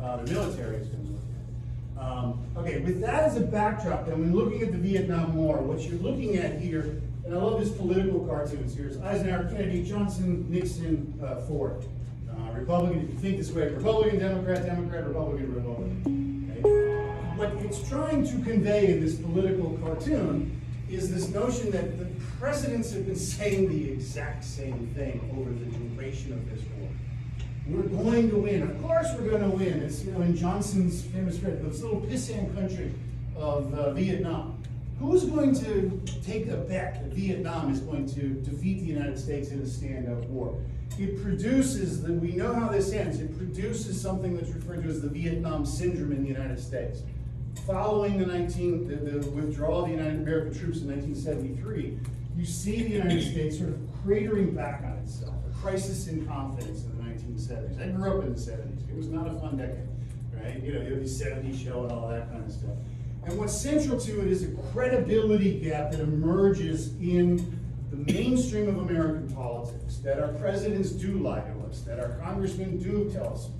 the military is going to look at. Okay, with that as a backdrop, then when looking at the Vietnam War, what you're looking at here, and I love this political cartoons here, is Eisenhower, Kennedy, Johnson, Nixon, Ford. Republican, if you think this way, Republican, Democrat, Democrat, Republican, Republican. Okay? What it's trying to convey in this political cartoon is this notion that the presidents have been saying the exact same thing over the duration of this war. We're going to win. Of course we're going to win. It's, in Johnson's famous script, this little pissant country of Vietnam. Who's going to take a bet that Vietnam is going to defeat the United States in a stand-up war? It produces, we know how this ends, it produces something that's referred to as the Vietnam Syndrome in the United States. Following the withdrawal of the United American troops in 1973, you see the United States sort of cratering back on itself, a crisis in confidence in the 1970s. I grew up in the 70s. It was not a fun decade, right? You have the 70s show and all that kind of stuff. And what's central to it is a credibility gap that emerges in the mainstream of American politics, that our presidents do lie to us, that our congressmen do tell us,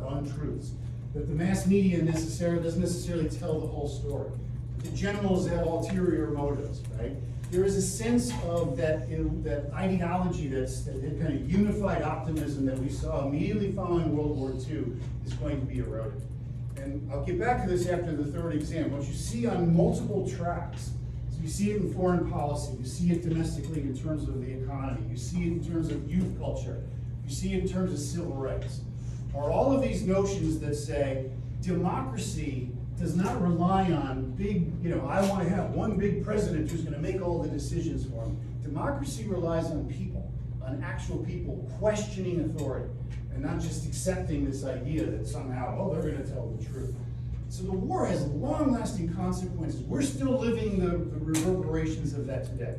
untruths, that the mass media doesn't necessarily tell the whole story. The generals have ulterior motives, right? There is a sense of that ideology, that kind of unified optimism that we saw immediately following World War II is going to be eroded. And I'll get back to this after the third exam. What you see on multiple tracks, so you see it in foreign policy, you see it domestically in terms of the economy, you see it in terms of youth culture, you see it in terms of civil rights, are all of these notions that say democracy does not rely on big, I want to have one big president who's going to make all the decisions for me. Democracy relies on people, on actual people questioning authority, and not just accepting this idea that somehow, they're going to tell the truth. So the war has long-lasting consequences. We're still living the reverberations of that today.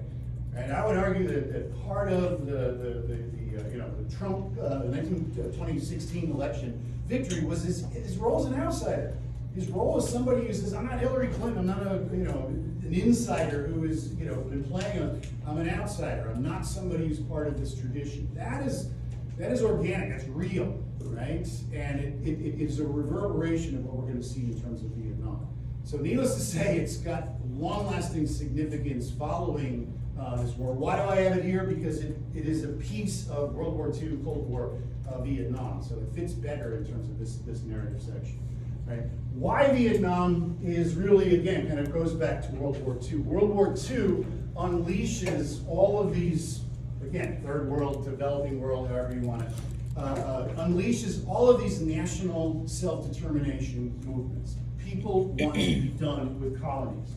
And I would argue that part of the Trump 2016 election victory was his role as an outsider. His role as somebody who says, I'm not Hillary Clinton, I'm not an insider who is been playing I'm an outsider. I'm not somebody who's part of this tradition. That is organic, that's real, right? And it is a reverberation of what we're going to see in terms of Vietnam. So needless to say, it's got long-lasting significance following this war. Why do I have it here? Because it is a piece of World War II, Cold War Vietnam. So it fits better in terms of this narrative section. Right? Why Vietnam is really, again, kind of goes back to World War II. World War II unleashes all of these, again, third world, developing world, however you want to, unleashes all of these national self-determination movements. People want to be done with colonies.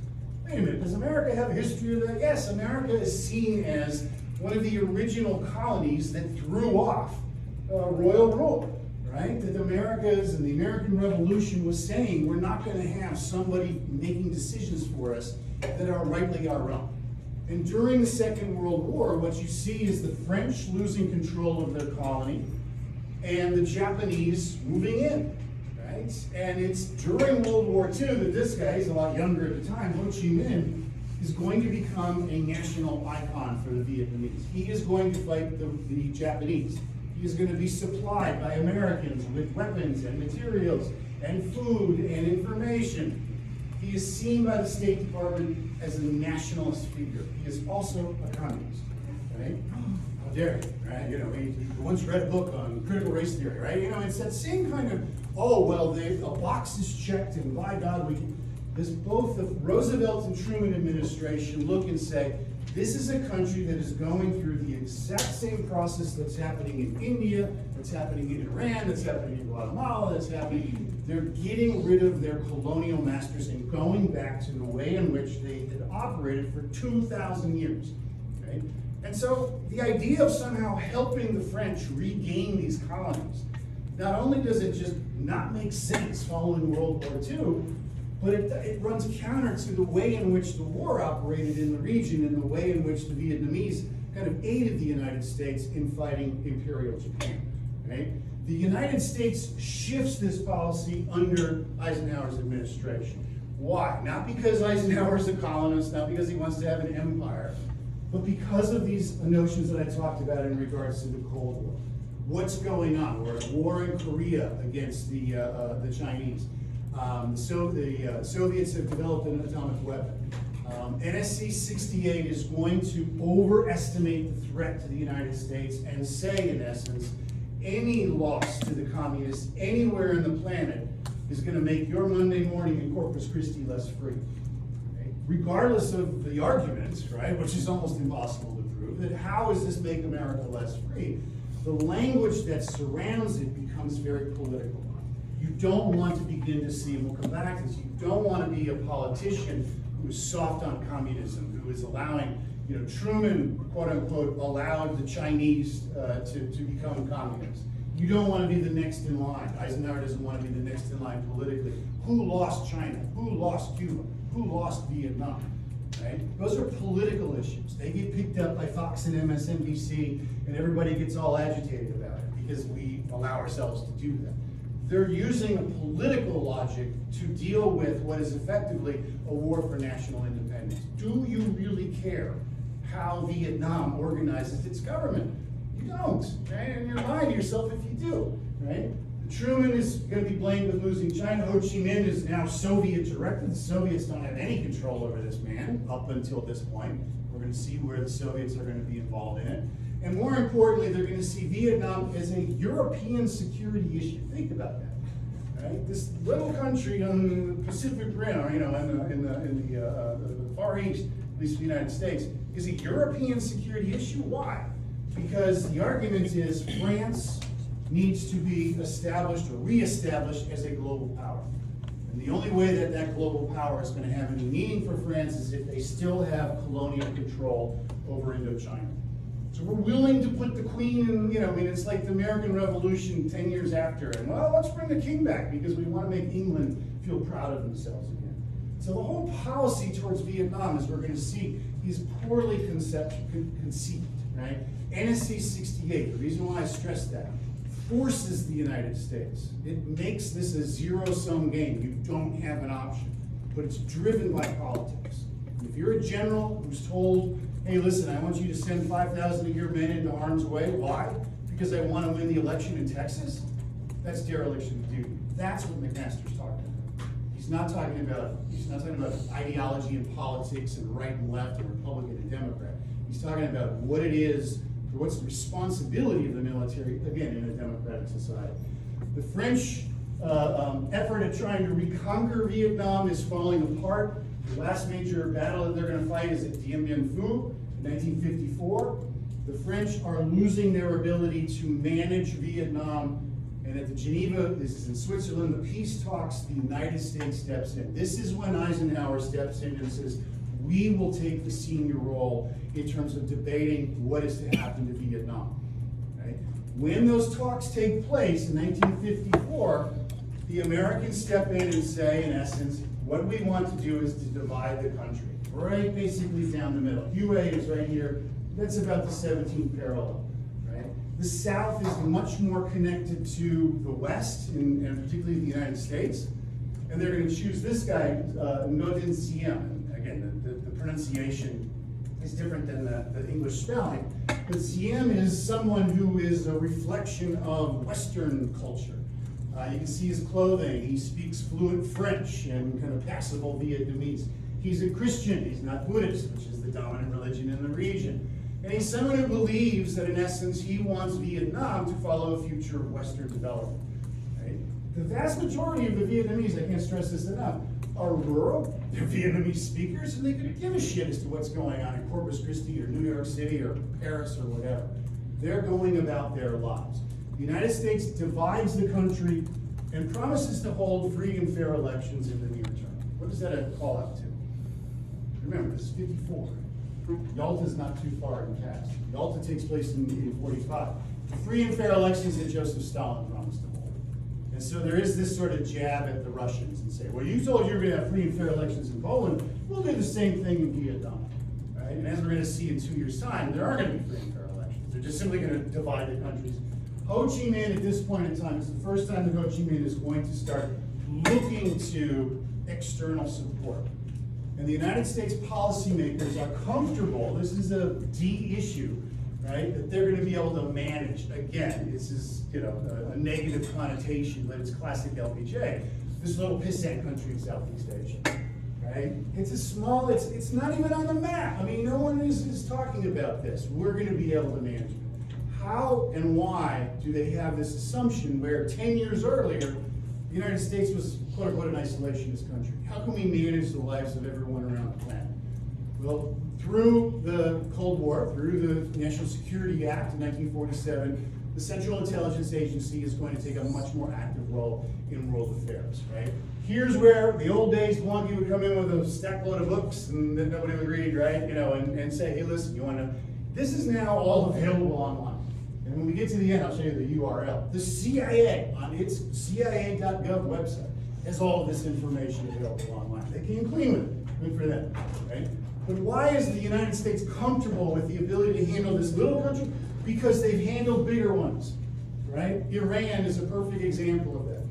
Wait a minute, does America have a history of that? Yes, America is seen as one of the original colonies that threw off royal rule. Right? That the Americas and the American Revolution was saying we're not going to have somebody making decisions for us that are rightly our own. And during the Second World War, what you see is the French losing control of their colony and the Japanese moving in. Right? And it's during World War II that this guy, he's a lot younger at the time, Ho Chi Minh, is going to become a national icon for the Vietnamese. He is going to fight the Japanese. Is going to be supplied by Americans with weapons and materials and food and information. He is seen by the State Department as a nationalist figure. He is also a communist, right? How dare you, right? He once read a book on critical race theory, right? It's that same kind of, the box is checked and by God we can. Both the Roosevelt and Truman administration look and say, this is a country that is going through the exact same process that's happening in India, that's happening in Iran, that's happening in Guatemala, that's happening. They're getting rid of their colonial masters and going back to the way in which they had operated for 2,000 years. Right? And so the idea of somehow helping the French regain these colonies, not only does it just not make sense following World War II, but it runs counter to the way in which the war operated in the region and the way in which the Vietnamese kind of aided the United States in fighting Imperial Japan. Right? The United States shifts this policy under Eisenhower's administration. Why? Not because Eisenhower's a colonist, not because he wants to have an empire, but because of these notions that I talked about in regards to the Cold War. what's going on. We're at war in Korea against the Chinese. The Soviets have developed an atomic weapon. NSC 68 is going to overestimate the threat to the United States and say, in essence, any loss to the communists anywhere in the planet is going to make your Monday morning in Corpus Christi less free. Okay? Regardless of the arguments, right, which is almost impossible to prove, that how does this make America less free? The language that surrounds it becomes very political. You don't want to begin to see, and we'll come back to this, you don't want to be a politician who is soft on communism, who is allowing, Truman, quote unquote, allowed the Chinese to become communists. You don't want to be the next in line. Eisenhower doesn't want to be the next in line politically. Who lost China? Who lost Cuba? Who lost Vietnam? Right? Those are political issues. They get picked up by Fox and MSNBC, and everybody gets all agitated about it because we allow ourselves to do that. They're using a political logic to deal with what is effectively a war for national independence. Do you really care how Vietnam organizes its government? You don't, right? And you're lying to yourself if you do, right? Truman is going to be blamed with losing China. Ho Chi Minh is now Soviet directed. The Soviets don't have any control over this man up until this point. We're going to see where the Soviets are going to be involved in it. And more importantly, they're going to see Vietnam as a European security issue. Think about that, right? This little country on the Pacific Rim, or in the Far East, at least the United States, is a European security issue. Why? Because the argument is France needs to be established or reestablished as a global power. And the only way that that global power is going to have any meaning for France is if they still have colonial control over Indochina. So we're willing to put the Queen in, it's like the American Revolution 10 years after, and let's bring the King back because we want to make England feel proud of themselves again. So the whole policy towards Vietnam, as we're going to see, is poorly conceived, right? NSC 68, the reason why I stress that, forces the United States. It makes this a zero-sum game. You don't have an option, but it's driven by politics. If you're a general who's told, hey, listen, I want you to send 5,000 of your men into harm's way. Why? Because I want to win the election in Texas? That's dereliction of duty. That's what McMaster's talking about. He's not talking about ideology and politics and right and left and Republican and Democrat. He's talking about what it is, or what's the responsibility of the military, again, in a democratic society. The French effort at trying to reconquer Vietnam is falling apart. The last major battle that they're going to fight is at Dien Bien Phu in 1954. The French are losing their ability to manage Vietnam, and at the Geneva, this is in Switzerland, the peace talks, the United States steps in. This is when Eisenhower steps in and says, we will take the senior role in terms of debating what is to happen to Vietnam. Right? When those talks take place in 1954, the Americans step in and say, in essence, what we want to do is to divide the country, right basically down the middle. Hue is right here. That's about the 17th parallel. Right? The South is much more connected to the West, and particularly the United States. And they're going to choose this guy, Ngo Dinh Siem. Again, the pronunciation is different than the English spelling. But Siem is someone who is a reflection of Western culture. You can see his clothing. He speaks fluent French and kind of passable Vietnamese. He's a Christian. He's not Buddhist, which is the dominant religion in the region. And he's someone who believes that, in essence, he wants Vietnam to follow a future of Western development. Right? The vast majority of the Vietnamese, I can't stress this enough, are rural. They're Vietnamese speakers, and they could give a shit as to what's going on in Corpus Christi or New York City or Paris or whatever. They're going about their lives. The United States divides the country and promises to hold free and fair elections in the near term. What does that call out to? Remember, this is 54. Yalta's not too far in the past. Yalta takes place in 45. The free and fair elections that Joseph Stalin promised to hold. And so there is this sort of jab at the Russians and say, well, you told you were going to have free and fair elections in Poland. We'll do the same thing in Vietnam. Right? And as we're going to see in 2 years' time, there are going to be free and fair elections. They're just simply going to divide the countries. Ho Chi Minh at this point in time is the first time that Ho Chi Minh is going to start looking to external support. And the United States policymakers are comfortable, this is a D issue, right? That they're gonna be able to manage. Again, this is, a negative connotation, but it's classic LBJ. This little pissant country in Southeast Asia, right? It's a small, it's not even on the map. I mean, no one is talking about this. We're gonna be able to manage it. How and why do they have this assumption where 10 years earlier, the United States was quote unquote an isolationist country? How can we manage the lives of everyone around the planet? Well, through the Cold War, through the National Security Act in 1947, the Central Intelligence Agency is going to take a much more active role in world affairs, right? Here's where the old days, Wonky would come in with a stack load of books and then nobody would read, right? And say, hey, listen, you want to, this is now all available online. And when we get to the end, I'll show you the URL. The CIA, on its CIA.gov website, has all of this information available online. They came clean with it. Good for them, right? But why is the United States comfortable with the ability to handle this little country? Because they've handled bigger ones, right? Iran is a perfect example of that.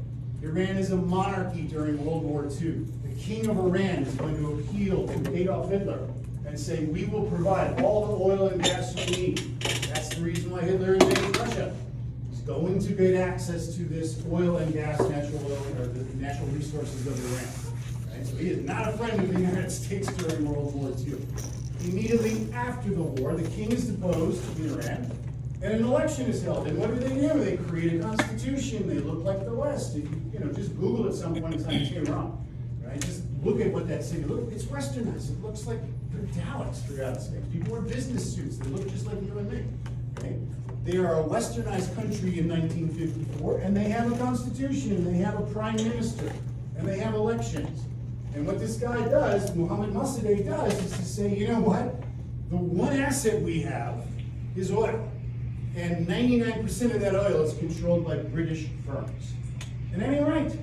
Iran is a monarchy during World War II. The king of Iran is going to appeal to Adolf Hitler and say, we will provide all the oil and gas you need. That's the reason why Hitler invaded Russia. He's going to get access to this oil and gas, natural natural resources of Iran. Right? So he is not a friend of the United States during World War II. Immediately after the war, the king is deposed in Iran, and an election is held. And what do? They create a constitution. They look like the West. If you just Google at some point in time, you're wrong. Right? Just look at what that city looks like. It's westernized. It looks like they're Daleks, for God's sake. People wear business suits. They look just like you and me. Right? They are a westernized country in 1954, and they have a constitution, and they have a prime minister, and they have elections. And what this guy does, Mohammad Mossadegh does, is to say, you know what? The one asset we have is oil. And 99% of that oil is controlled by British firms. And that ain't right.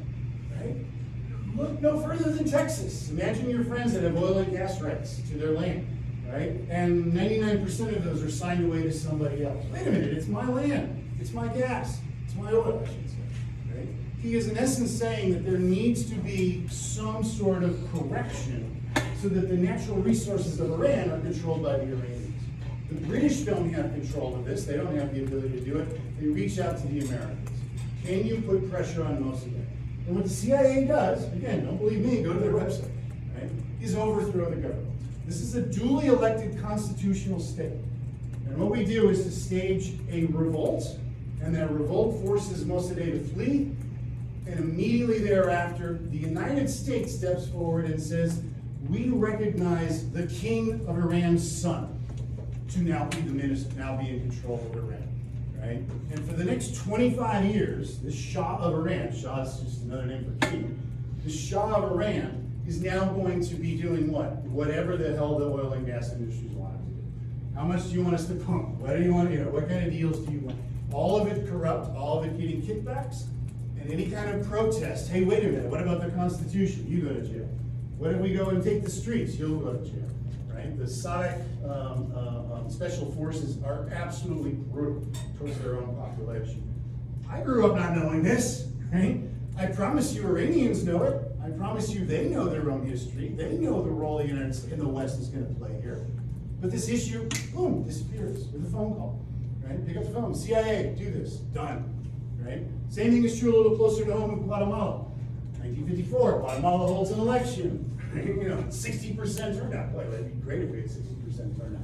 Look no further than Texas. Imagine your friends that have oil and gas rights to their land, right? And 99% of those are signed away to somebody else. Wait a minute, it's my land, it's my gas, it's my oil, I should say, right? He is in essence saying that there needs to be some sort of correction so that the natural resources of Iran are controlled by the Iranians. The British don't have control of this, they don't have the ability to do it. They reach out to the Americans. Can you put pressure on Mossadegh? And what the CIA does, again, don't believe me, go to their website, right, is overthrow the government. This is a duly elected constitutional state. And what we do is to stage a revolt, and that revolt forces Mossadegh to flee, and immediately thereafter, the United States steps forward and says, we recognize the king of Iran's son to now be the minister, now be in control of Iran. Right? And for the next 25 years, the Shah of Iran, Shah is just another name for king, the Shah of Iran is now going to be doing what? Whatever the hell the oil and gas industries want it to do. How much do you want us to pump? What do you want, what kind of deals do you want? All of it corrupt, all of it getting kickbacks, and any kind of protest. Hey, wait a minute, what about the Constitution? You go to jail. What if we go and take the streets? You'll go to jail. Right? The SADC special forces are absolutely brutal towards their own population. I grew up not knowing this, right? I promise you Iranians know it. I promise you they know their own history. They know the role the United States and the West is going to play here. But this issue, boom, disappears with a phone call, right? Pick up the phone, CIA, do this, done, right? Same thing is true a little closer to home in Guatemala. 1954, Guatemala holds an election. 60% turnout. Boy, that'd be great if we had 60% turnout.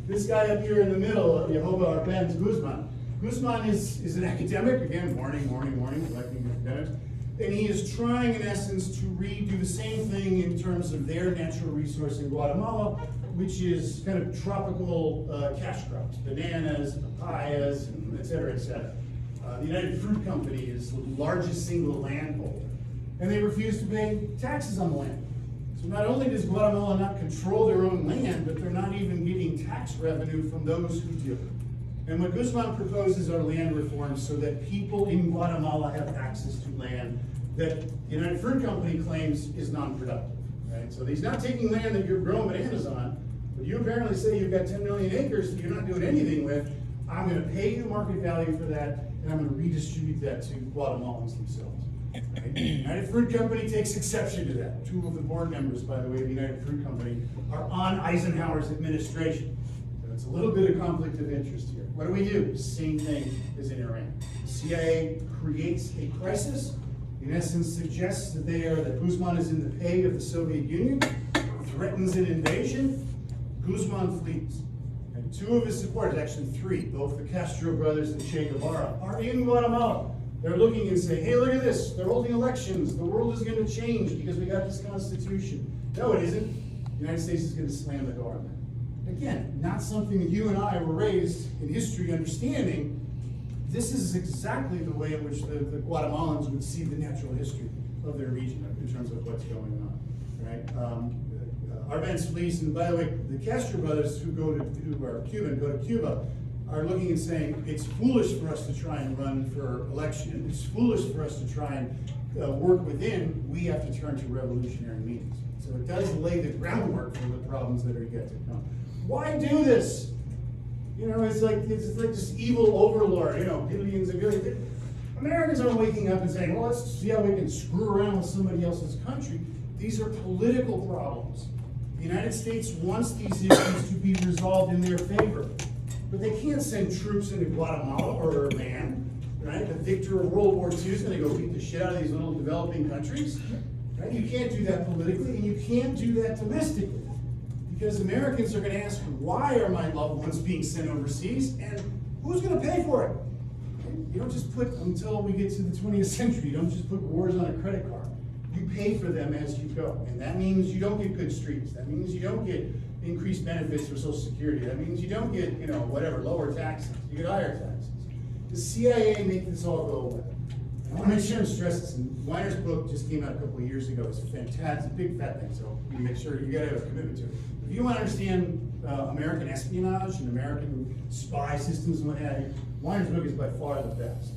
This guy up here in the middle, Jehovah Arbenz Guzman. Guzman is an academic, again, morning, electing academics. And he is trying, in essence, to redo the same thing in terms of their natural resource in Guatemala, which is kind of tropical cash crops, bananas, papayas, and et cetera, et cetera. The United Fruit Company is the largest single landholder, and they refuse to pay taxes on the land. So not only does Guatemala not control their own land, but they're not even getting tax revenue from those who do. And what Guzman proposes are land reforms so that people in Guatemala have access to land that the United Fruit Company claims is non-productive. Right? So he's not taking land that you're growing bananas on, but you apparently say you've got 10 million acres that you're not doing anything with. I'm going to pay you market value for that, and I'm going to redistribute that to Guatemalans themselves. Right? United Fruit Company takes exception to that. 2 of the board members, by the way, of the United Fruit Company are on Eisenhower's administration. So There's a little bit of conflict of interest here. What do? Same thing as in Iran. The CIA creates a crisis, in essence suggests that Guzman is in the pay of the Soviet Union, threatens an invasion. Guzman flees. And two of his supporters, actually three, both the Castro brothers and Che Guevara, are in Guatemala. They're looking and saying, hey, look at this. They're holding elections. The world is going to change because we got this constitution. No, it isn't. The United States is going to slam the door on that. Again, not something that you and I were raised in history understanding. This is exactly the way in which the Guatemalans would see the natural history of their region in terms of what's going on, right? Arbenz flees, and by the way, the Castro brothers who are Cuban, go to Cuba, are looking and saying, it's foolish for us to try and run for election. It's foolish for us to try and work within. We have to turn to revolutionary means. So it does lay the groundwork for the problems that are yet to come. Why do this? You know, it's like this evil overlord, you know, billions and billions. Americans aren't waking up and saying, well, let's see how we can screw around with somebody else's country. These are political problems. The United States wants these issues to be resolved in their favor. But they can't send troops into Guatemala or Iran, right? The victor of World War II is going to go beat the shit out of these little developing countries, right? You can't do that politically, and you can't do that domestically. Because Americans are going to ask, why are my loved ones being sent overseas, and who's going to pay for it? You don't just put, until we get to the 20th century, you don't just put wars on a credit card. You pay for them as you go. And that means you don't get good streets. That means you don't get increased benefits for Social Security. That means you don't get, you know, whatever, lower taxes. You get higher taxes. The CIA make this all go away. I want to make sure and stress this. And Weiner's book just came out a couple of years ago. It's fantastic, big fat thing. So you make sure you got to have a commitment to it. If you want to understand American espionage and American spy systems and what have you, Weiner's book is by far the best.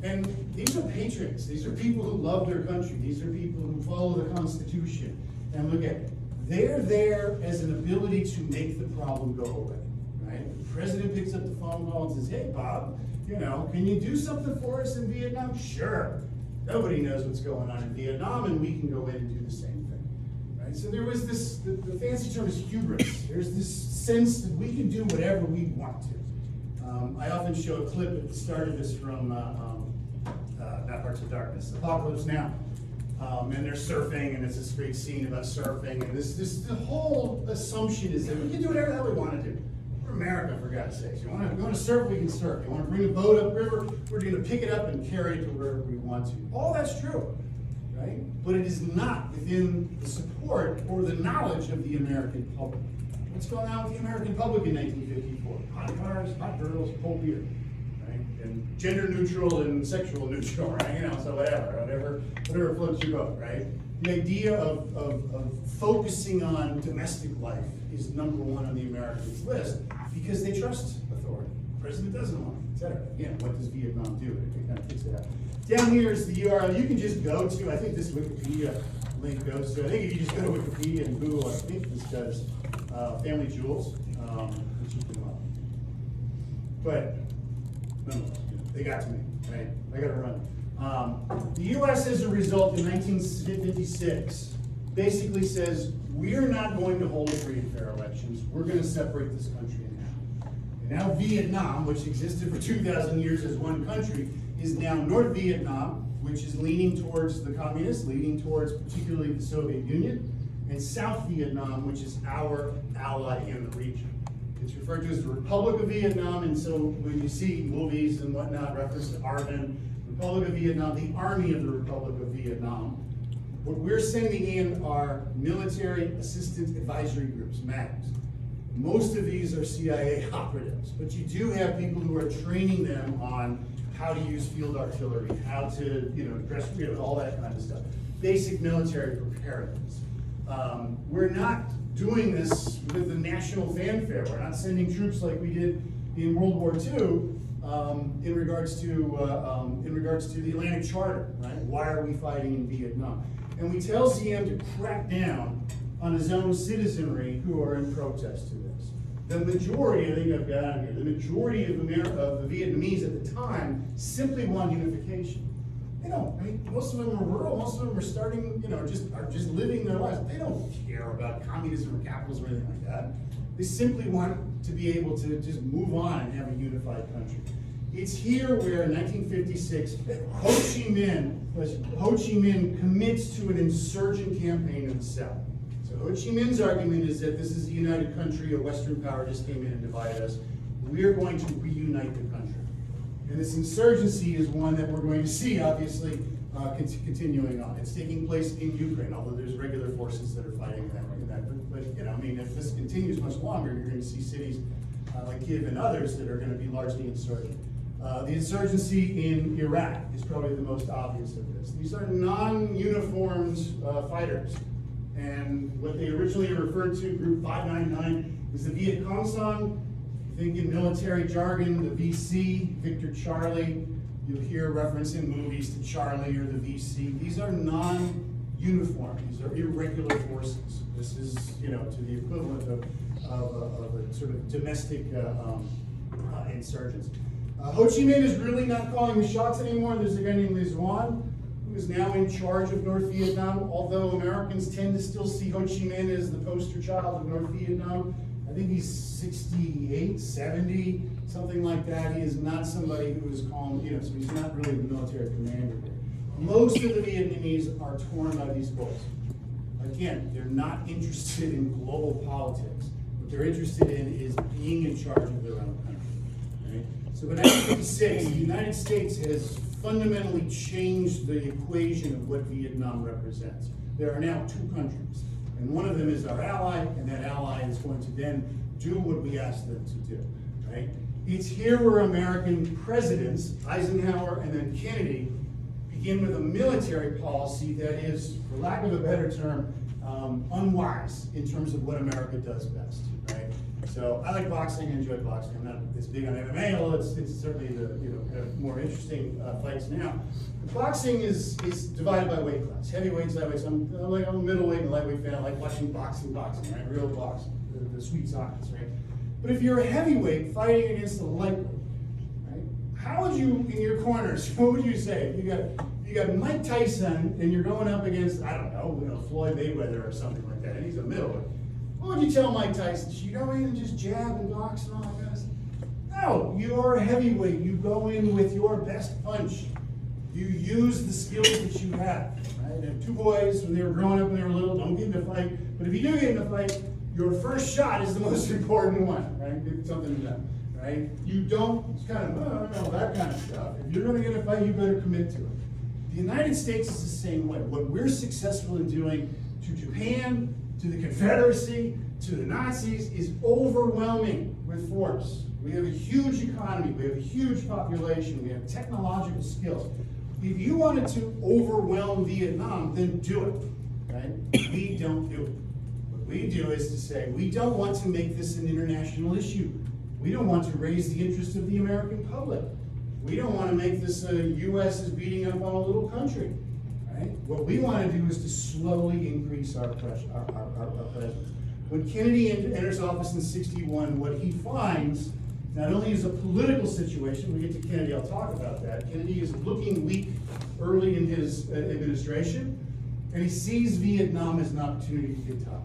And these are patriots. These are people who love their country. These are people who follow the Constitution. And look at it. They're there as an ability to make the problem go away, right? The president picks up the phone call and says, hey, Bob, you know, can you do something for us in Vietnam? Sure. Nobody knows what's going on in Vietnam, and we can go in and do the same thing, right? So there was this, the fancy term is hubris. There's this sense that we can do whatever we want to. I often show a clip at the start of this from Not Hearts of Darkness, Apocalypse Now. And they're surfing, and it's this great scene about surfing, and the whole assumption is that we can do whatever the hell we want to do. We're America, for God's sakes. You want to surf, we can surf. You want to bring a boat upriver, we're going to pick it up and carry it to wherever we want to. All that's true, right? But it is not within the support or the knowledge of the American public. What's going on with the American public in 1954? Hot cars, hot girls, cold beer. And gender neutral and sexual neutral, right? You know, so whatever floats your boat, right? The idea of focusing on domestic life is number one on the Americans' list because they trust authority. The president doesn't want it, et cetera. Again, what does Vietnam do? It kind of fits it out. Down here is the URL you can just go to. I think this Wikipedia link goes to. I think if you just go to Wikipedia and Google, I think this does Family Jewels, which you can love. But they got to me, right? I got to run. The U.S. as a result in 1956 basically says, we're not going to hold free and fair elections. We're going to separate this country in half. And now Vietnam, which existed for 2,000 years as one country, is now North Vietnam, which is leaning towards the communists, leaning towards particularly the Soviet Union, and South Vietnam, which is our ally in the region. It's referred to as the Republic of Vietnam, and so when you see movies and whatnot, reference to ARVN, Republic of Vietnam, the Army of the Republic of Vietnam, what we're sending in are military assistant advisory groups, MAGs. Most of these are CIA operatives, but you do have people who are training them on how to use field artillery, how to, dress, all that kind of stuff. Basic military preparedness. We're not doing this with the national fanfare. We're not sending troops like we did in World War II in regards to the Atlantic Charter, right? Why are we fighting in Vietnam? And we tell CM to crack down on his own citizenry who are in protest to this. The majority, I think I've got on here, the majority of the Vietnamese at the time simply want unification. They don't. I mean, most of them are rural. Most of them are starting, are just living their lives. They don't care about communism or capitalism or anything like that. They simply want to be able to just move on and have a unified country. It's here where in 1956, Ho Chi Minh commits to an insurgent campaign in the South. So Ho Chi Minh's argument is that this is a united country, a Western power just came in and divided us. We're going to reunite the country. And this insurgency is one that we're going to see, obviously, continuing on. It's taking place in Ukraine, although there's regular forces that are fighting in that. But you know, I mean, if this continues much longer, you're going to see cities like Kiev and others that are going to be largely insurgent. The insurgency in Iraq is probably the most obvious of this. These are non-uniformed fighters. And what they originally referred to, Group 599, is the Viet Cong Song. Think in military jargon, the VC, Victor Charlie. You'll hear reference in movies to Charlie or the VC. These are non-uniform. These are irregular forces. This is, you know, to the equivalent of a sort of domestic insurgents. Ho Chi Minh is really not calling the shots anymore. There's a guy named Le Duan who is now in charge of North Vietnam, although Americans tend to still see Ho Chi Minh as the poster child of North Vietnam. I think he's 68, 70, something like that. He is not somebody who is calm, you know, so he's not really the military commander there. Most of the Vietnamese are torn by these goals. Again, they're not interested in global politics. What they're interested in is being in charge of their own country. Right? So in 1956, the United States has fundamentally changed the equation of what Vietnam represents. There are now two countries. And one of them is our ally, and that ally is going to then do what we ask them to do, right? It's here where American presidents, Eisenhower and then Kennedy, begin with a military policy that is, for lack of a better term, unwise in terms of what America does best, right? So I like boxing, I enjoy boxing. I'm not as big on MMA, although it's certainly the kind of more interesting fights now. Boxing is divided by weight class, heavyweights, lightweights. I'm a middleweight and lightweight fan. I like watching boxing, right? Real boxing, the sweet science, right? But if you're a heavyweight fighting against a lightweight, right? How would you, in your corners, what would you say? You got Mike Tyson and you're going up against, I don't know, Floyd Mayweather or something like that, and he's a middleweight. What would you tell Mike Tyson? Should you go in and just jab and box and all that kind of stuff? No, you're a heavyweight. You go in with your best punch. You use the skills that you have. Right? And two boys, when they were growing up and they were little, don't get in a fight. But if you do get in a fight, your first shot is the most important one. Right? It's something to them. Right? You don't, it's kind of, that kind of stuff. If you're going to get in a fight, you better commit to it. The United States is the same way. What we're successful in doing to Japan, to the Confederacy, to the Nazis, is overwhelming with force. We have a huge economy, we have a huge population, we have technological skills. If you wanted to overwhelm Vietnam, then do it, right? We don't do it. What we do is to say, we don't want to make this an international issue. We don't want to raise the interest of the American public. We don't want to make this U.S. is beating up on a little country. Right? What we want to do is to slowly increase our presence. When Kennedy enters office in '61, what he finds not only is a political situation, we get to Kennedy, I'll talk about that. Kennedy is looking weak early in his administration, and he sees Vietnam as an opportunity to get tough.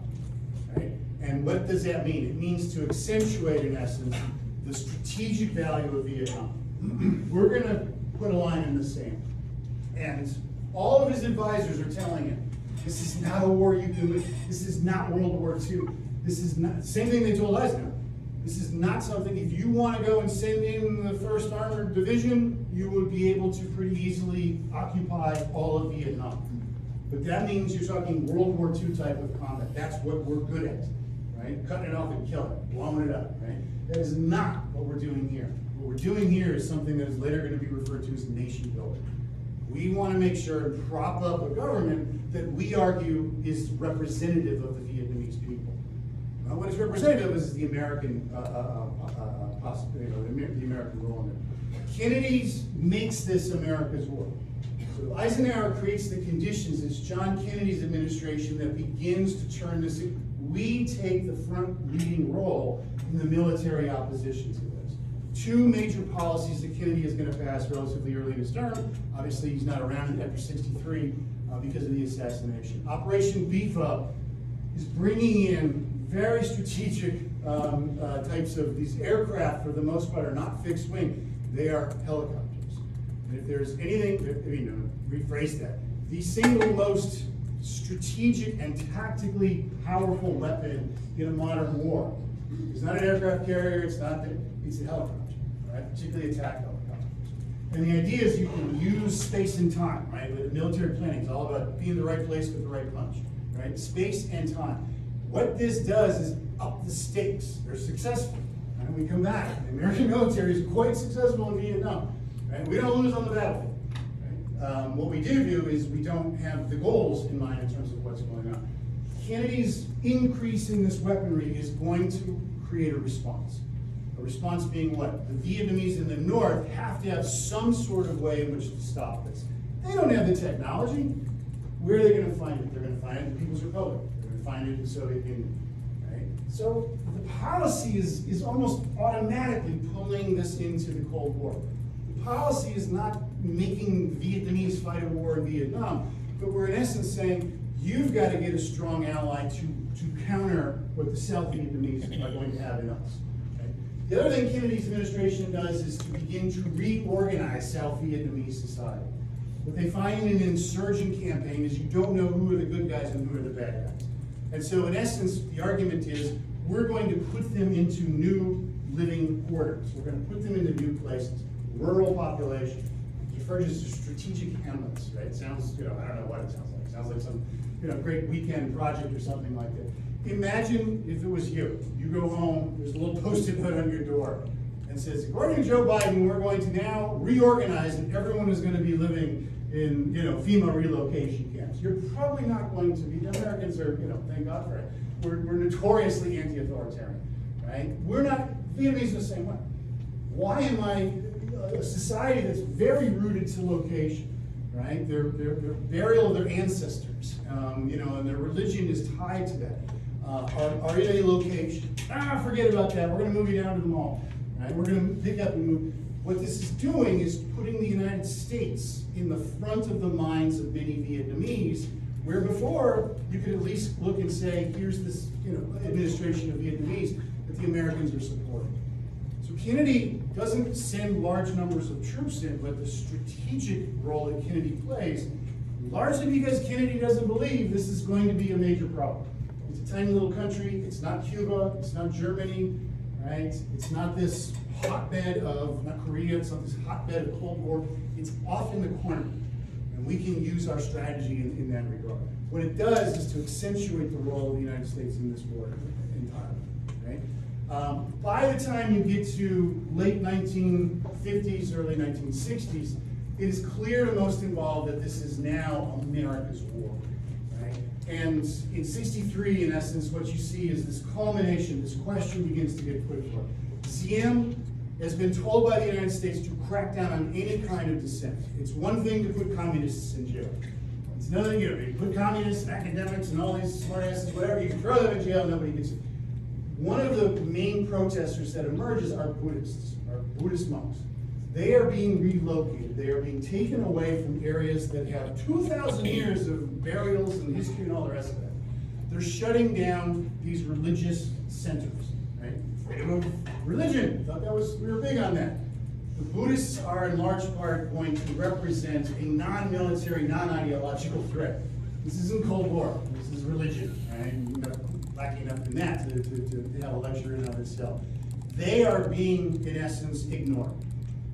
Right? And what does that mean? It means to accentuate, in essence, the strategic value of Vietnam. We're going to put a line in the sand. And all of his advisors are telling him, this is not a war you can win. This is not World War II. This is not, same thing they told Eisenhower. This is not something, if you want to go and send in the 1st Armored Division, you would be able to pretty easily occupy all of Vietnam. But that means you're talking World War II type of combat. That's what we're good at, right? Cutting it off and killing it, blowing it up, right? That is not what we're doing here. What we're doing here is something that is later going to be referred to as nation building. We want to make sure and prop up a government that we argue is representative of the Vietnamese people. What is representative is the American possibility, the American role in it. Kennedy makes this America's war. So Eisenhower creates the conditions. It's John Kennedy's administration that begins to turn this. We take the front leading role in the military opposition to this. Two major policies that Kennedy is going to pass relatively early in his term. Obviously, he's not around after '63 because of the assassination. Operation Beef Up is bringing in very strategic types of these aircraft, for the most part, are not fixed wing. They are helicopters. And if there's anything, rephrase that, the single most strategic and tactically powerful weapon in a modern war is not an aircraft carrier, it's a helicopter, right? Particularly attack helicopters. And the idea is you can use space and time, right? With military planning, it's all about being in the right place with the right punch, right? Space and time. What this does is up the stakes. They're successful. Right? We come back. The American military is quite successful in Vietnam. Right? We don't lose on the battlefield. Right? What we do is we don't have the goals in mind in terms of what's going on. Kennedy's increase in this weaponry is going to create a response. A response being what? The Vietnamese in the north have to have some sort of way in which to stop this. They don't have the technology. Where are they going to find it? They're going to find it in the People's Republic. They're going to find it in the Soviet Union. Right? So the policy is almost automatically pulling this into the Cold War. The policy is not making the Vietnamese fight a war in Vietnam, but we're in essence saying, you've got to get a strong ally to counter what the South Vietnamese are going to have in us. Okay? The other thing Kennedy's administration does is to begin to reorganize South Vietnamese society. What they find in an insurgent campaign is you don't know who are the good guys and who are the bad guys. And so in essence, the argument is we're going to put them into new living quarters. We're going to put them into new places, rural population. It refers to strategic hamlets, right? It sounds, I don't know what it sounds like. It sounds like some, great weekend project or something like that. Imagine if it was you. You go home, there's a little post-it note on your door and says, according to Joe Biden, we're going to now reorganize and everyone is going to be living in, FEMA relocation camps. You're probably not going to be. The Americans are, thank God for it. We're notoriously anti-authoritarian, right? We're not, Vietnamese are the same way. Why am I a society that's very rooted to location, right? Their burial of their ancestors, and their religion is tied to that. Are in a location. Forget about that. We're going to move you down to the mall. Right? We're going to pick up and move. What this is doing is putting the United States in the front of the minds of many Vietnamese, where before you could at least look and say, here's this administration of Vietnamese that the Americans are supporting. So Kennedy doesn't send large numbers of troops in, but the strategic role that Kennedy plays, largely because Kennedy doesn't believe this is going to be a major problem. It's a tiny little country. It's not Cuba. It's not Germany. Right? It's not this hotbed of, not Korea, it's not this hotbed of Cold War. It's off in the corner. And we can use our strategy in that regard. What it does is to accentuate the role of the United States in this war entirely. Right? By the time you get to late 1950s, early 1960s, it is clear to most involved that this is now America's war. And in 63, in essence, what you see is this culmination, this question begins to get put forth. Diem has been told by the United States to crack down on any kind of dissent. It's one thing to put communists in jail. It's another thing, you put communists, academics, and all these smartasses, whatever, you can throw them in jail, nobody gets it. One of the main protesters that emerges are Buddhists, are Buddhist monks. They are being relocated. They are being taken away from areas that have 2,000 years of burials and history and all the rest of that. They're shutting down these religious centers, right? Freedom of religion. Thought we were big on that. The Buddhists are in large part going to represent a non-military, non-ideological threat. This isn't Cold War. This is religion, right? You're not lacking enough in that to have a lecture in and of itself. They are being, in essence, ignored.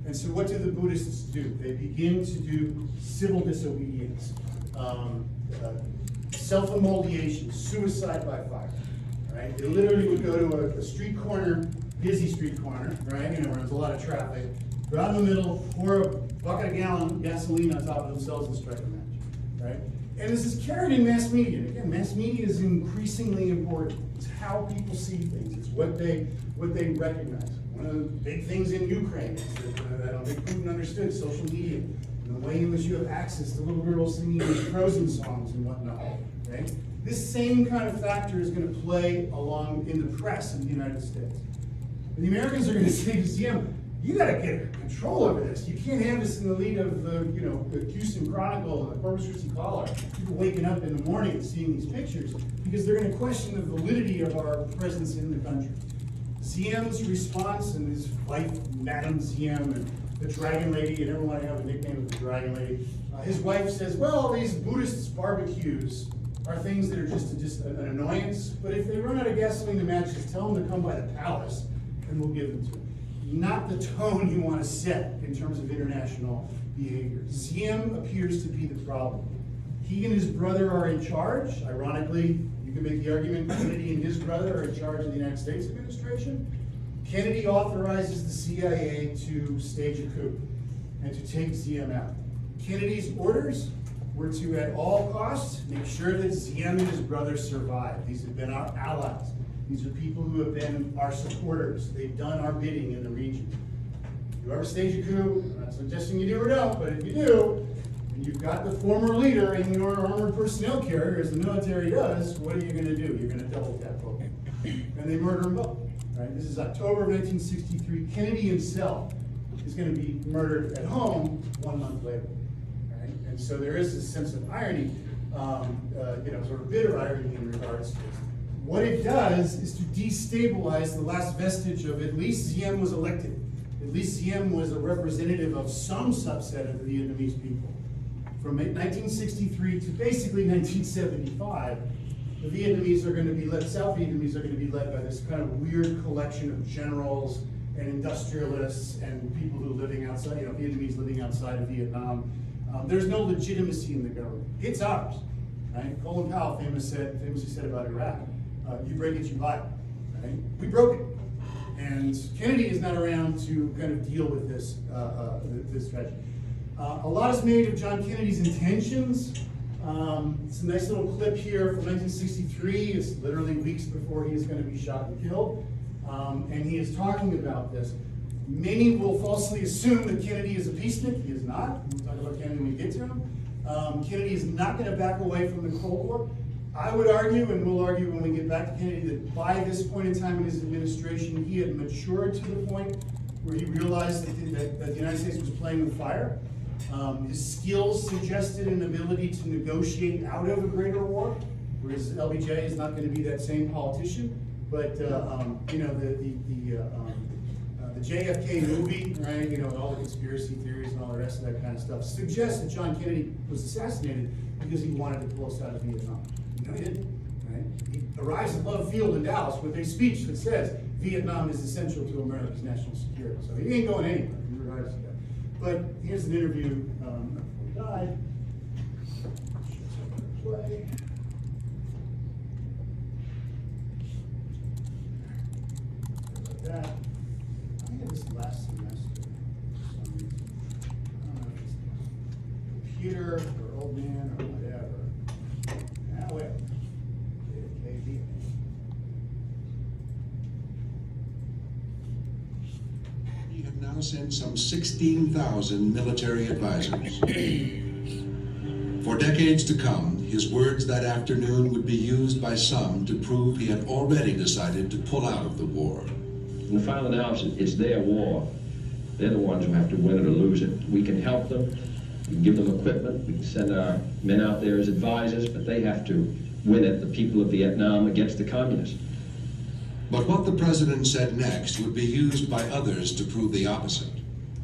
And so what do the Buddhists do? They begin to do civil disobedience, self-immolation, suicide by fire, right? They literally would go to a street corner, busy street corner, right? Where there's a lot of traffic, go out in the middle, pour a bucket of gallon gasoline on top of themselves and strike a match, right? And this is carried in mass media. And again, mass media is increasingly important. It's how people see things. It's what they recognize. One of the big things in Ukraine is that I don't think Putin understood social media and the way in which you have access to little girls singing these Frozen songs and whatnot, right? This same kind of factor is going to play along in the press in the United States. And the Americans are going to say to Diem, you got to get control over this. You can't have this in the lead of the Houston Chronicle and the Corpus Christi Caller. People waking up in the morning and seeing these pictures because they're going to question the validity of our presence in the country. Ziem's response, and his wife, Madame Ziem, and the Dragon Lady, and everyone have a nickname of the Dragon Lady. His wife says, well, these Buddhist barbecues are things that are just an annoyance, but if they run out of gasoline to match, just tell them to come by the palace, and we'll give them to them. Not the tone you want to set in terms of international behavior. Ziem appears to be the problem. He and his brother are in charge. Ironically, you can make the argument Kennedy and his brother are in charge of the United States administration. Kennedy authorizes the CIA to stage a coup and to take Ziem out. Kennedy's orders were to, at all costs, make sure that Ziem and his brother survive. These have been our allies. These are people who have been our supporters. They've done our bidding in the region. If you ever stage a coup, I'm not suggesting you do or don't, but if you do, and you've got the former leader in your armored personnel carrier, as the military does, what are you going to do? You're going to double tap both. And they murder them both. Right? This is October of 1963. Kennedy himself is going to be murdered at home 1 month later. Right? And so there is this sense of irony, sort of bitter irony in regards to this. What it does is to destabilize the last vestige of at least Ziem was elected. At least Ziem was a representative of some subset of the Vietnamese people. From 1963 to basically 1975, the Vietnamese are going to be led, South Vietnamese are going to be led by this kind of weird collection of generals and industrialists and people who are living outside, Vietnamese living outside of Vietnam. There's no legitimacy in the government. It's ours, right? Colin Powell famously said about Iraq, you break it, you buy it, right? We broke it. And Kennedy is not around to kind of deal with this tragedy. A lot is made of John Kennedy's intentions. It's a nice little clip here from 1963. It's literally weeks before he is going to be shot and killed. And he is talking about this. Many will falsely assume that Kennedy is a peacenik. He is not. We'll talk about Kennedy when we get to him. Kennedy is not going to back away from the Cold War. I would argue, and we'll argue when we get back to Kennedy, that by this point in time in his administration, he had matured to the point where he realized that the United States was playing with fire. His skills suggested an ability to negotiate out of a greater war, whereas LBJ is not going to be that same politician. But the JFK movie, right? All the conspiracy theories and all the rest of that kind of stuff suggests that John Kennedy was assassinated because he wanted to pull us out of Vietnam. No, he didn't. Right? He arrives at Love Field in Dallas with a speech that says Vietnam is essential to America's national security. So he ain't going anywhere in regards to that. But here's an interview before he died. Play. Like that. I had this last semester for some reason. I don't know if it's the computer or old man or whatever. Now wait. JFK. We have now sent some 16,000 military advisors. For decades to come, his words that afternoon would be used by some to prove he had already decided to pull out of the war. In the final analysis, it's their war. They're the ones who have to win it or lose it. We can help them, we can give them equipment, we can send our men out there as advisors, but they have to win it, the people of Vietnam against the communists. But what the president said next would be used by others to prove the opposite,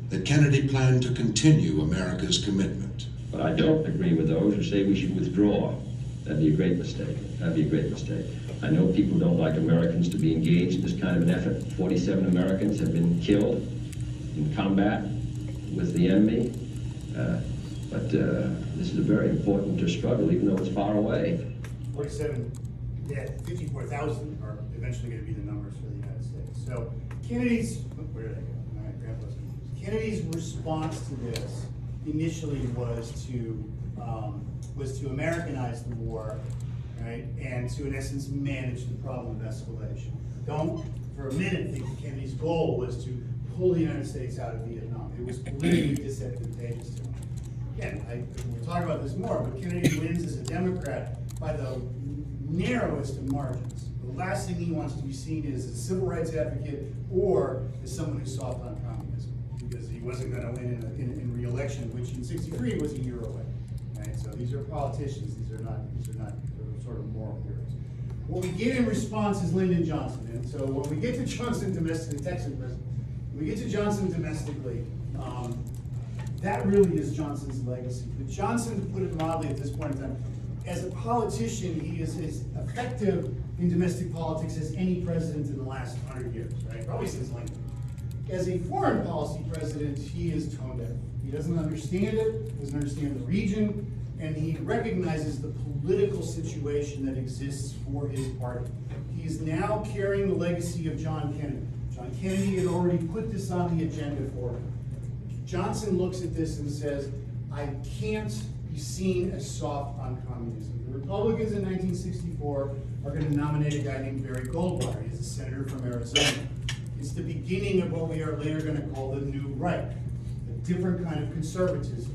that Kennedy planned to continue America's commitment. But I don't agree with those who say we should withdraw. That'd be a great mistake. That'd be a great mistake. I know people don't like Americans to be engaged in this kind of an effort. 47 Americans have been killed in combat with the enemy. But this is a very important struggle, even though it's far away. 47 dead, 54,000 are eventually going to be the numbers for the United States. So Kennedy's, where did I go? All right, Grandpa's confused. Kennedy's response to this initially was to Americanize the war, right, and to, in essence, manage the problem of escalation. Don't for a minute think that Kennedy's goal was to pull the United States out of Vietnam. It was politically disadvantageous to him. Again, we'll talk about this more, but Kennedy wins as a Democrat by the narrowest of margins. The last thing he wants to be seen is as a civil rights advocate or as someone who's soft on communism, because he wasn't going to win in re-election, which in '63 was a year away. Right? So these are politicians. These are not sort of moral heroes. What we get in response is Lyndon Johnson. And so when we get to Johnson domestically, Texas president, when we get to Johnson domestically, that really is Johnson's legacy. But Johnson, to put it mildly at this point in time, as a politician, he is as effective in domestic politics as any president in the last 100 years, right? Probably since Lincoln. As a foreign policy president, he is tone deaf. He doesn't understand it, doesn't understand the region, and he recognizes the political situation that exists for his party. He's now carrying the legacy of John Kennedy. John Kennedy had already put this on the agenda for him. Johnson looks at this and says, I can't be seen as soft on communism. The Republicans in 1964 are going to nominate a guy named Barry Goldwater. He's a senator from Arizona. It's the beginning of what we are later going to call the New Right, a different kind of conservatism.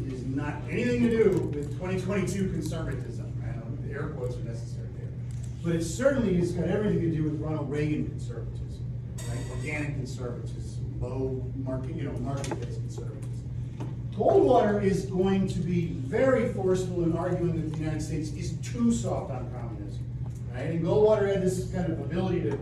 It is not anything to do with 2022 conservatism. I don't know if the air quotes are necessary there. But it certainly has got everything to do with Ronald Reagan conservatism, right? Organic conservatism, low market, market-based conservatism. Goldwater is going to be very forceful in arguing that the United States is too soft on communism, right? And Goldwater had this kind of ability to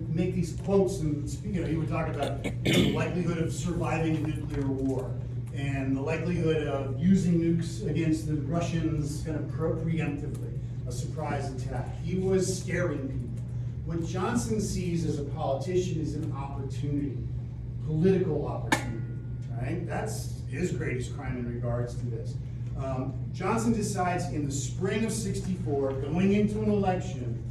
make these quotes and speak. He would talk about the likelihood of surviving a nuclear war and the likelihood of using nukes against the Russians kind of preemptively, a surprise attack. He was scaring people. What Johnson sees as a politician is an opportunity, political opportunity, right? That's his greatest crime in regards to this. Johnson decides in the spring of '64, going into an election,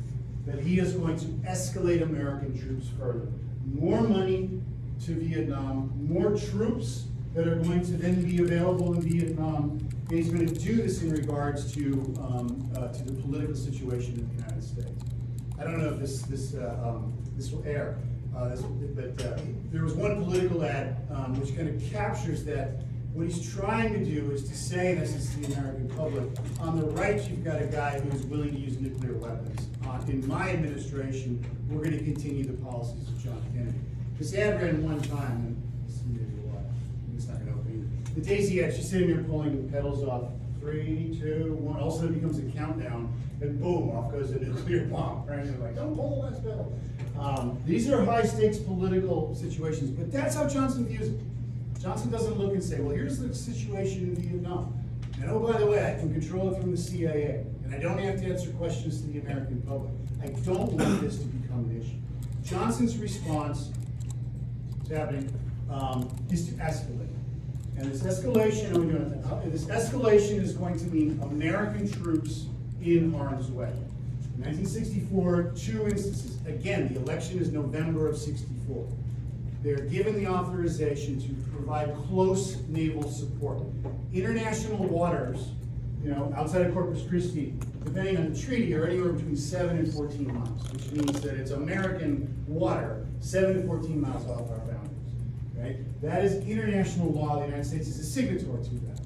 that he is going to escalate American troops further. More money to Vietnam, more troops that are going to then be available in Vietnam, and he's going to do this in regards to the political situation in the United States. I don't know if this will air, but there was one political ad which kind of captures that. What he's trying to do is to say, and this is the American public, on the right you've got a guy who is willing to use nuclear weapons. In my administration, we're going to continue the policies of John Kennedy. This ad ran one time, and this is maybe why. It's not going to open either. The Daisy ad, she's sitting there pulling the pedals off. 3, 2, 1. All of a sudden it becomes a countdown, and boom, off goes a nuclear bomb. Right? And they're like, don't pull the last pedal. These are high stakes political situations, but that's how Johnson views it. Johnson doesn't look and say, well, here's the situation in Vietnam. And oh, by the way, I can control it from the CIA. And I don't have to answer questions to the American public. I don't want this to become an issue. Johnson's response to happening is to escalate. And this escalation, this escalation is going to mean American troops in harm's way. In 1964, 2 instances. Again, the election is November of '64. They're given the authorization to provide close naval support. International waters, outside of Corpus Christi, depending on the treaty, are anywhere between 7 and 14 miles, which means that it's American water 7 to 14 miles off our boundaries. Right? That is international law. The United States is a signatory to that.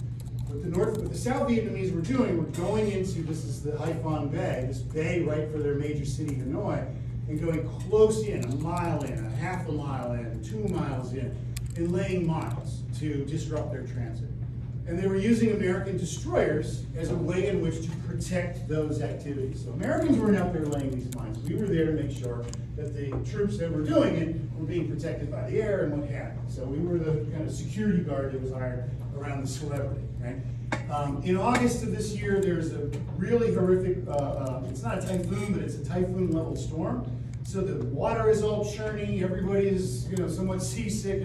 What the South Vietnamese were doing, we're going into, this is the Haiphong Bay, this bay right for their major city, Hanoi, and going close in, a mile in, a half a mile in, 2 miles in, and laying mines to disrupt their transit. And they were using American destroyers as a way in which to protect those activities. So Americans weren't out there laying these mines. We were there to make sure that the troops that were doing it were being protected by the air and what have you. So we were the kind of security guard that was hired around the celebrity, right? In August of this year, there's a really horrific, it's not a typhoon, but it's a typhoon level storm. So the water is all churning, everybody is somewhat seasick.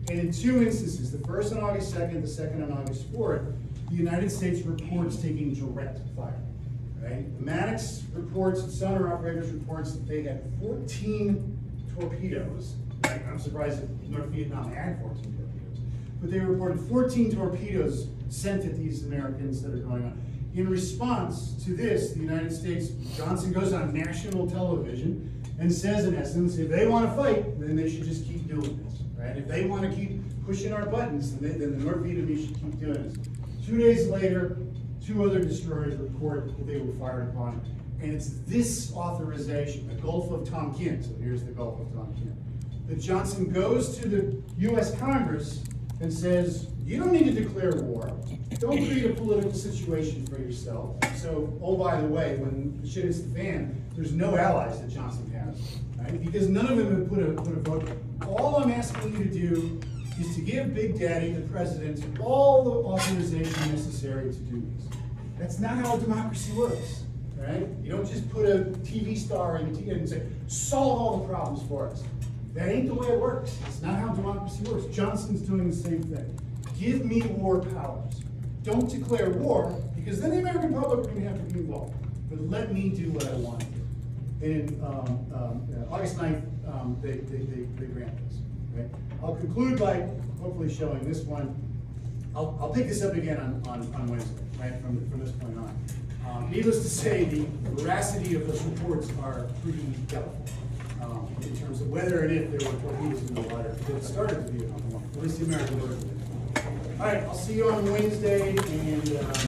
And in 2 instances, the first on August 2nd, the second on August 4th, the United States reports taking direct fire. Right? Maddox reports, sonar operators reports that they had 14 torpedoes. Right? I'm surprised that North Vietnam had 14 torpedoes. But they reported 14 torpedoes sent at these Americans that are going on. In response to this, the United States, Johnson goes on national television and says, in essence, if they want to fight, then they should just keep doing this. Right? If they want to keep pushing our buttons, then the North Vietnamese should keep doing this. 2 days later, 2 other destroyers report that they were fired upon. And it's this authorization, the Gulf of Tonkin, so here's the Gulf of Tonkin, that Johnson goes to the U.S. Congress and says, You don't need to declare war. Don't create a political situation for yourself. So, oh, by the way, when shit hits the fan, there's no allies that Johnson has, right? Because none of them have put a vote. All I'm asking you to do is to give Big Daddy, the president, all the authorization necessary to do this. That's not how democracy works, right? You don't just put a TV star in the TV and say, solve all the problems for us. That ain't the way it works. It's not how democracy works. Johnson's doing the same thing. Give me war powers. Don't declare war, because then the American public are gonna have to be involved. But let me do what I want to do. And August 9th, they grant this, right? I'll conclude by hopefully showing this one. I'll pick this up again on Wednesday, right, from this point on. Needless to say, the veracity of those reports are pretty doubtful in terms of whether and if there were torpedoes in the water that started the Vietnam War, at least the American version. All right, I'll see you on Wednesday, and